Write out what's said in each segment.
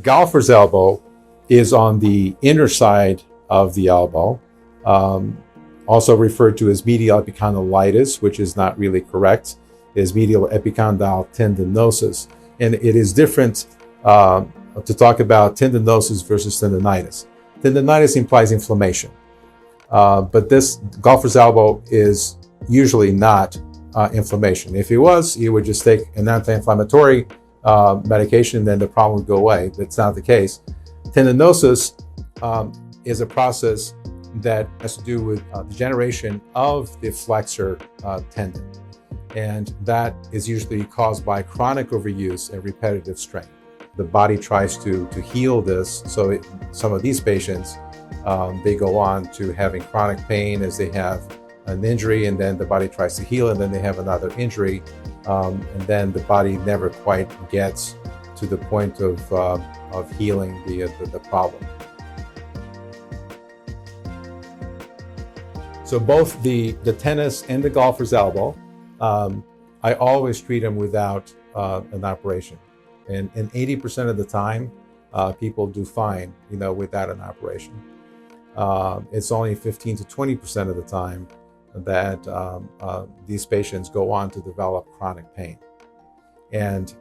golfer's elbow is on the inner side of the elbow, also referred to as medial epicondylitis, which is not really correct, is medial epicondyle tendinosis. And it is different to talk about tendinosis versus tendinitis. Tendinitis implies inflammation, but this golfer's elbow is usually not inflammation. If it was, you would just take an anti-inflammatory medication, then the problem would go away. That's not the case. Tendinosis is a process that has to do with degeneration of the flexor tendon. And that is usually caused by chronic overuse and repetitive strain. The body tries to heal this. So some of these patients, they go on to having chronic pain as they have an injury, and then the body tries to heal, and then they have another injury. And then the body never quite gets to the point of healing the problem. So both the tennis and the golfer's elbow, I always treat them without an operation. And 80% of the time, people do fine, without an operation. It's only 15 to 20% of the time that these patients go on to develop chronic pain. And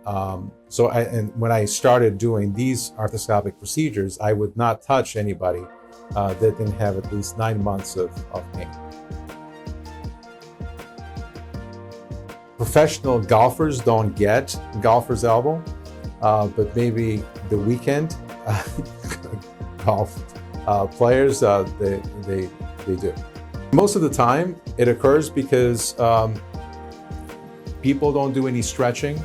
when I started doing these arthroscopic procedures, I would not touch anybody that didn't have at least 9 months of pain. Professional golfers don't get golfer's elbow, but maybe the weekend golf players, they do. Most of the time, it occurs because people don't do any stretching,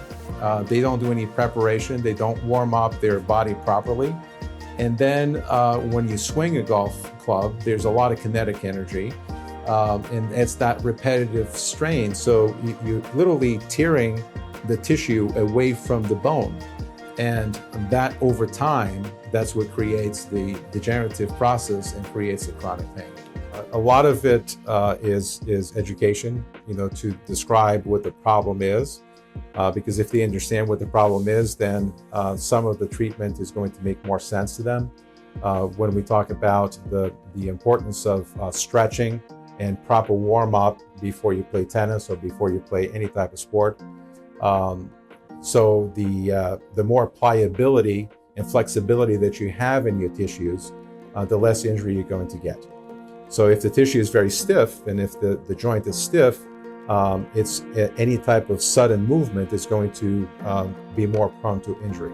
they don't do any preparation, they don't warm up their body properly. And then when you swing a golf club, there's a lot of kinetic energy, and it's that repetitive strain. So you're literally tearing the tissue away from the bone. And that over time, that's what creates the degenerative process and creates the chronic pain. A lot of it is education, to describe what the problem is. Because if they understand what the problem is, then some of the treatment is going to make more sense to them. When we talk about the importance of stretching and proper warm-up before you play tennis or before you play any type of sport. So the more pliability and flexibility that you have in your tissues, the less injury you're going to get. So if the tissue is very stiff, and if the joint is stiff, it's any type of sudden movement is going to be more prone to injury.